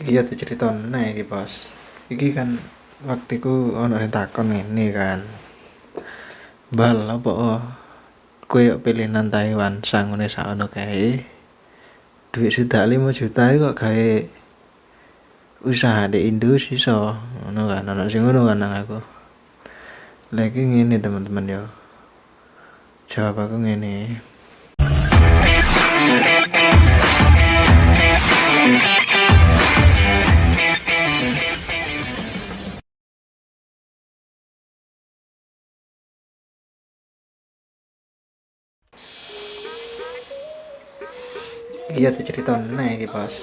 Iki ya diceritone iki, Bos. Iki kan waktu ono sing takon ngene kan. Bal apa kowe yo pilih nang Taiwan sangune sakno kae. Duit sedak 5 juta kok gawe usaha di Indo iso. Ngono kan, ono sing ngono kan nang aku. Lagi ngene teman-teman yo. Jawab aku ngene. Iki ya diceritone iki, Bos.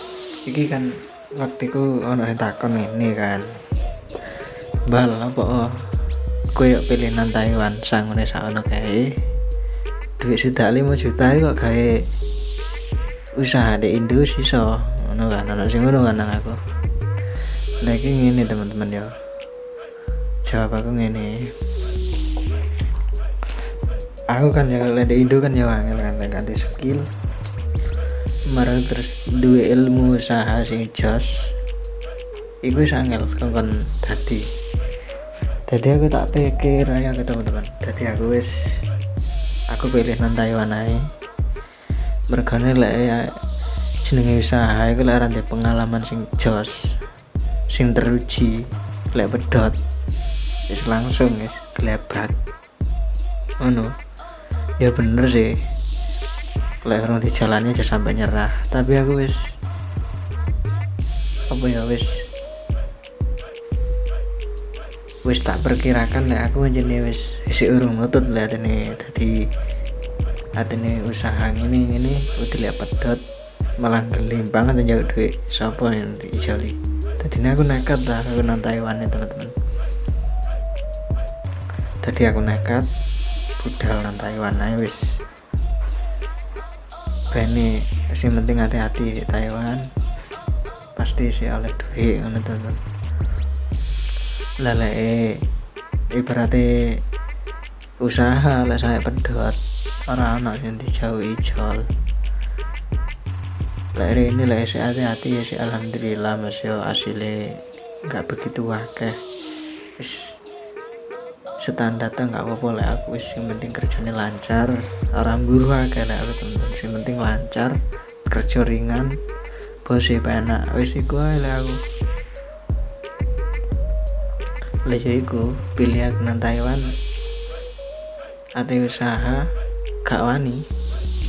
Iki kan waktu ono sing takon ngene kan. Bal apa kowe yo pilih nang Taiwan sangune sakno kae. Duit sedak 5 juta kok gawe usaha di Indo iso. Ngono kan, ono sing ngono kan nang aku. Lagi ngene teman-teman yo. Jawab aku ngene. Aku kan ya kalau di Indo kan ya angel kan ganti skill. Marang terus duwe ilmu usaha sing jos. Iku wis angel kon dadi. Dadi aku tak pikir ayo ke teman-teman. Dadi aku pilih nang Taiwan ae. Mergane lek ya jenenge usaha iku lek ora pengalaman sing jos, sing teruji, lek pedot wis langsung wis glebat. Ngono. Ya bener sih. Lek orang dijalani aja sampai nyerah. Tapi aku wis tak perkirakan lek aku jenenge wis urung nutut lek atene usaha ngene udah lek pedot malah gelim banget njaluk duit sapa yang diijoli. Tadi aku nekat lah aku nang Taiwan teman-teman. Tadi aku nekat budal nang Taiwan ae wis. Bene sing penting hati-hati di Taiwan. Pasti sih oleh duit ngono teman. Lah lek ibaratnya usaha lek saya pedot ora ana sing dijauh-ijol. Lek ini lek sih hati-hati ya sih alhamdulillah Mas yo asile enggak begitu akeh. Wis standar enggak apa-apa lek aku wis yang penting kerjanya lancar, ora mburu akeh lek aku temen. Sing penting lancar, kerja ringan, bos enak. Wis iku ae lek aku. Lek iku pilih aku nang Taiwan. Ate usaha gak wani.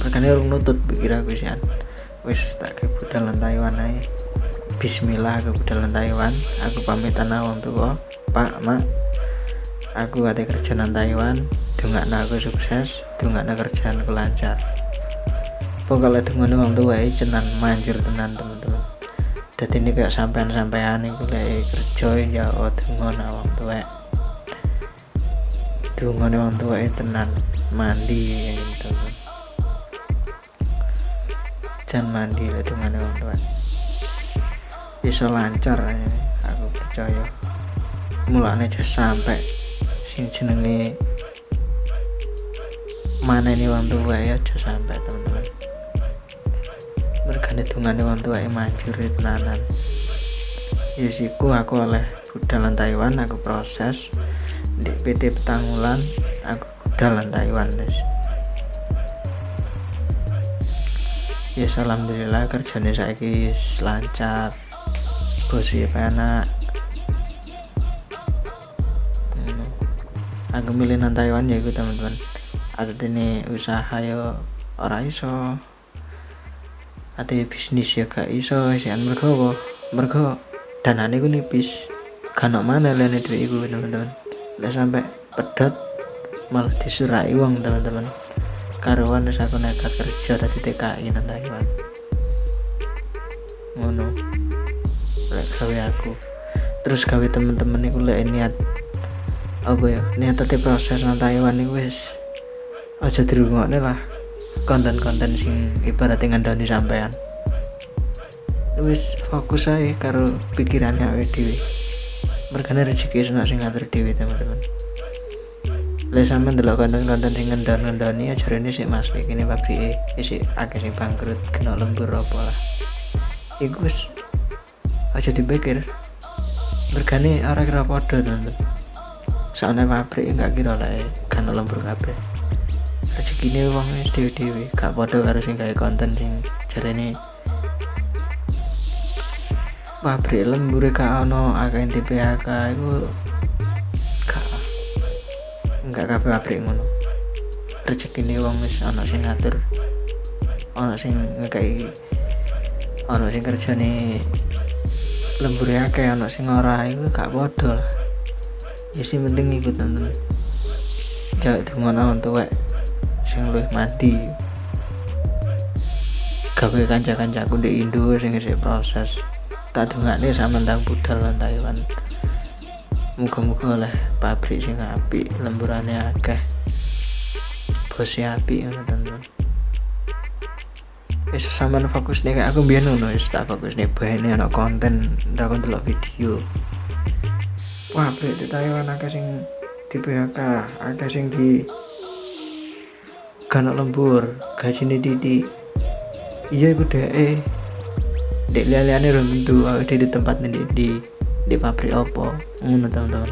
Perkane urung nutut pikir aku sian. Wis tak ke budal nang Taiwan ae. Bismillah aku budal nang Taiwan. Aku pamitan nang wong tuwa, Pak, Mak. Aku ate kerja nang Taiwan, dongakno aku sukses, dongakno kerjaanku lancar. Pokoknya dongane wong tuwa cenan manjur tenan teman-teman. Dadi ini kayak sampean-sampean iku lek kerja ya dongane wong tuwa. Dongane wong tuwa tenan mandi gitu. Jan mandi lek dongane wong tuwa. Iso lancar aku percaya. Mulane aja sampai sing jenenge mana ini wong tua ya aja sampai teman-teman. Mergane dungane wong tua manjur tenanan. Ya siku aku oleh budalan Taiwan aku proses di PT Petangulan aku budalan Taiwan wis. Ya alhamdulillah kerjane saiki lancar. Bos enak. Aku milih nang Taiwan ya iku teman-teman. Ada dene usaha yo ora iso. Ada bisnis ya gak iso sian mergo danane ku nipis. Kan mana lene duit iku teman-teman. Lek sampai pedot malah disurai uang teman-teman. Karuan wis aku nekat kerja dadi TKI nang Taiwan. Ngono. Lek gawe aku. Terus gawe teman-teman iku lek niat apa ya niat proses nang Taiwan iku wis aja dirungokne lah konten-konten sing ibaratnya ngandani sampean. Wis fokus ae karo pikirannya awake dhewe. Mergane rezeki ana sing ngatur dhewe teman-teman. Lek sampean delok konten-konten sing ngendani ajarane sik Mas iki pabrike isih akeh sing bangkrut kena lembur apa lah. Iku wis aja dipikir regane ora kira padha teman-teman. Soalnya pabrik gak kira lah kan lembur kabeh. Rezekine wong wis dhewe-dhewe gak padha karo sing gawe konten sing jarene pabrik lembur gak ono akeh PHK iku enggak kabeh pabrik ngono. Rezekine wong wis ana sing ngatur, ana sing ngekei, ana sing kerjane lembur akeh, ana sing ora, iku gak padha lah. Ya sing penting iku temen. Jangan dungono tuwek sing luwih mati. Gawe kanca-kancaku ndek Indo sing isih proses. Tak dongakne sak mentang budal lan Taiwan. Muga-muga oleh pabrik sing apik, lemburane akeh. Bose apik ngono teman-teman. Wis sampean fokus nek aku mbiyen ngono wis tak fokus nek baene ana konten, tak ndelok video. Pabrik di Taiwan akeh sing di PHK, akeh sing di kana lembur, gajine titik. Iya iku dek liane ora tentu awake di tempat di pabrik opo ngono teman-teman.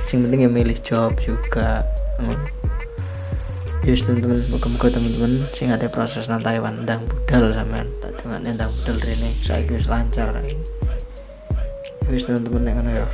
Sing penting ya milih job juga ngono. Yes teman-teman, muga-muga teman-teman sing ada proses nang Taiwan ndang budal sampean, tak dongane ndang budal rene saiki wis lancar. Wis teman-teman nek ngono ya.